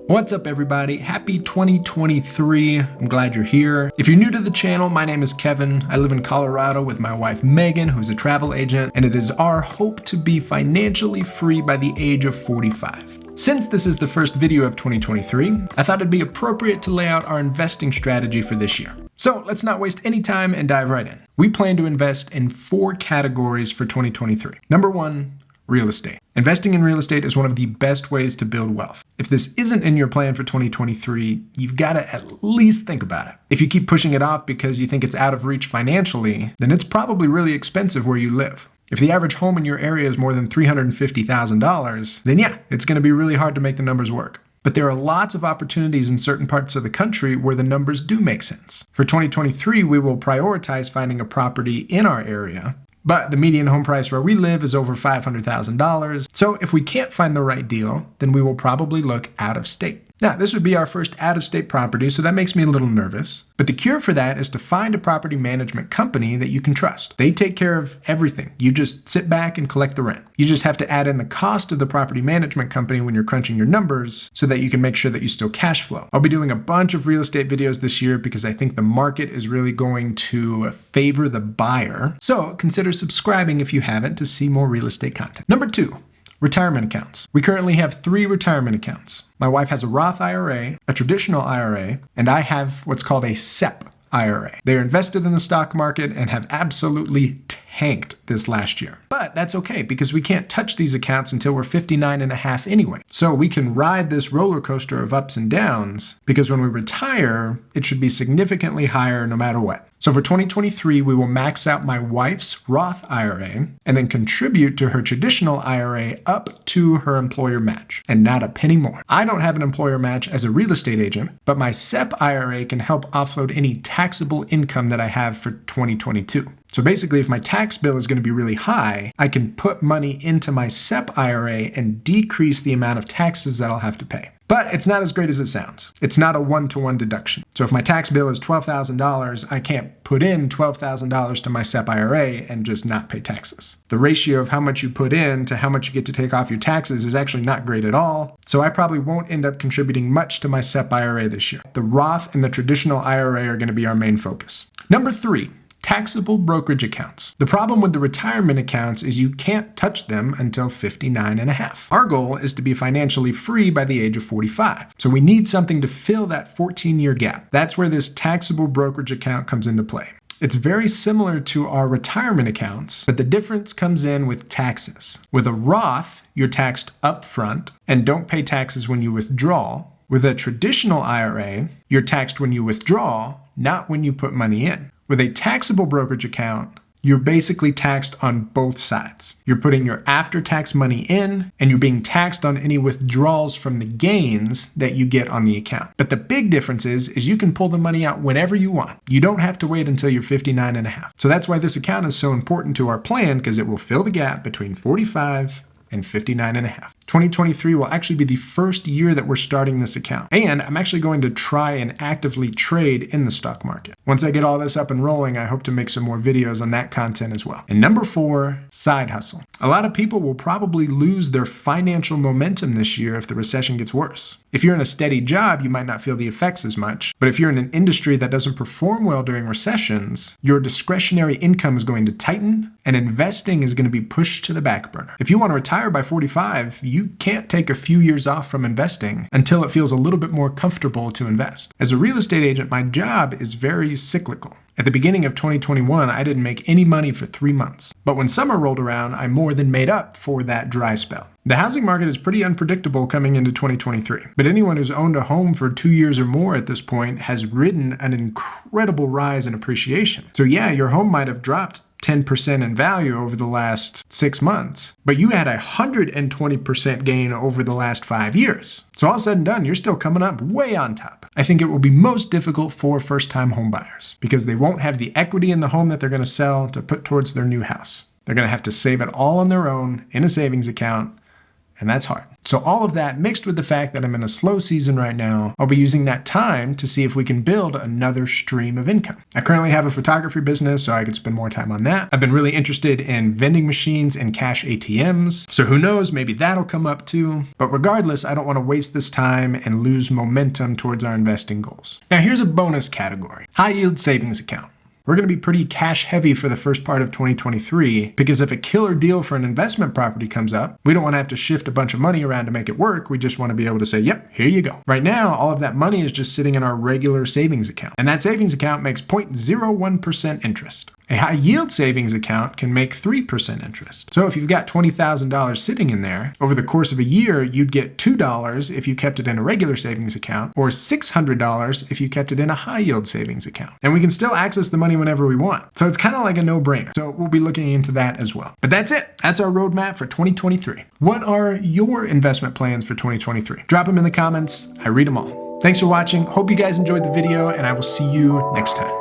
What's up, everybody? Happy 2023. I'm glad you're here. If you're new to the channel, my name is Kevin. I live in Colorado with my wife Megan, who's a travel agent, and it is our hope to be financially free by the age of 45. Since this is the first video of 2023, I thought it'd be appropriate to lay out our investing strategy for this year. So let's not waste any time and dive right in. We plan to invest in 4 categories for 2023. Number 1, real estate. Investing in real estate is one of the best ways to build wealth. If this isn't in your plan for 2023, you've got to at least think about it. If you keep pushing it off because you think it's out of reach financially, then it's probably really expensive where you live. If the average home in your area is more than $350,000, then yeah, it's going to be really hard to make the numbers work. But there are lots of opportunities in certain parts of the country where the numbers do make sense. For 2023, we will prioritize finding a property in our area, but the median home price where we live is over $500,000. So if we can't find the right deal, then we will probably look out of state. Now, this would be our first out-of-state property, so that makes me a little nervous. But the cure for that is to find a property management company that you can trust. They take care of everything. You just sit back and collect the rent. You just have to add in the cost of the property management company when you're crunching your numbers so that you can make sure that you still cash flow. I'll be doing a bunch of real estate videos this year because I think the market is really going to favor the buyer. So consider subscribing if you haven't to see more real estate content. Number 2. Retirement accounts. We currently have 3 retirement accounts. My wife has a Roth IRA, a traditional IRA, and I have what's called a SEP IRA. They are invested in the stock market and have absolutely tanked this last year. But that's okay because we can't touch these accounts until we're 59 and a half anyway. So we can ride this roller coaster of ups and downs because when we retire, it should be significantly higher no matter what. So for 2023, we will max out my wife's Roth IRA and then contribute to her traditional IRA up to her employer match and not a penny more. I don't have an employer match as a real estate agent, but my SEP IRA can help offload any taxable income that I have for 2022. So basically, if my tax bill is going to be really high, I can put money into my SEP IRA and decrease the amount of taxes that I'll have to pay. But it's not as great as it sounds. It's not a one-to-one deduction. So if my tax bill is $12,000, I can't put in $12,000 to my SEP IRA and just not pay taxes. The ratio of how much you put in to how much you get to take off your taxes is actually not great at all. So I probably won't end up contributing much to my SEP IRA this year. The Roth and the traditional IRA are going to be our main focus. Number 3. Taxable brokerage accounts. The problem with the retirement accounts is you can't touch them until 59 and a half. Our goal is to be financially free by the age of 45. So we need something to fill that 14-year gap. That's where this taxable brokerage account comes into play. It's very similar to our retirement accounts, but the difference comes in with taxes. With a Roth, you're taxed upfront and don't pay taxes when you withdraw. With a traditional IRA, you're taxed when you withdraw, not when you put money in. With a taxable brokerage account, you're basically taxed on both sides. You're putting your after-tax money in, and you're being taxed on any withdrawals from the gains that you get on the account. But the big difference is you can pull the money out whenever you want. You don't have to wait until you're 59 and a half. So that's why this account is so important to our plan, because it will fill the gap between 45 and 59 and a half. 2023 will actually be the first year that we're starting this account. And I'm actually going to try and actively trade in the stock market. Once I get all this up and rolling, I hope to make some more videos on that content as well. And number 4, side hustle. A lot of people will probably lose their financial momentum this year if the recession gets worse. If you're in a steady job, you might not feel the effects as much. But if you're in an industry that doesn't perform well during recessions, your discretionary income is going to tighten and investing is going to be pushed to the back burner. If you want to retire by 45, you can't take a few years off from investing until it feels a little bit more comfortable to invest. As a real estate agent, my job is very cyclical. At the beginning of 2021, I didn't make any money for 3 months. But when summer rolled around, I more than made up for that dry spell. The housing market is pretty unpredictable coming into 2023. But anyone who's owned a home for 2 years or more at this point has ridden an incredible rise in appreciation. So yeah, your home might have dropped 10% in value over the last 6 months, but you had 120% gain over the last 5 years. So all said and done, you're still coming up way on top. I think it will be most difficult for first-time home buyers because they won't have the equity in the home that they're going to sell to put towards their new house. They're going to have to save it all on their own in a savings account, and that's hard. So all of that mixed with the fact that I'm in a slow season right now, I'll be using that time to see if we can build another stream of income. I currently have a photography business, so I could spend more time on that. I've been really interested in vending machines and cash ATMs, so who knows, maybe that'll come up too. But regardless, I don't want to waste this time and lose momentum towards our investing goals. Now here's a bonus category: high yield savings account. We're going to be pretty cash heavy for the first part of 2023 because if a killer deal for an investment property comes up, we don't want to have to shift a bunch of money around to make it work. We just want to be able to say, yep, here you go. Right now, all of that money is just sitting in our regular savings account, and that savings account makes 0.01% interest. A high yield savings account can make 3% interest. So if you've got $20,000 sitting in there, over the course of a year, you'd get $2 if you kept it in a regular savings account, or $600 if you kept it in a high yield savings account. And we can still access the money whenever we want. So it's kind of like a no-brainer. So we'll be looking into that as well. But that's it. That's our roadmap for 2023. What are your investment plans for 2023? Drop them in the comments. I read them all. Thanks for watching. Hope you guys enjoyed the video, and I will see you next time.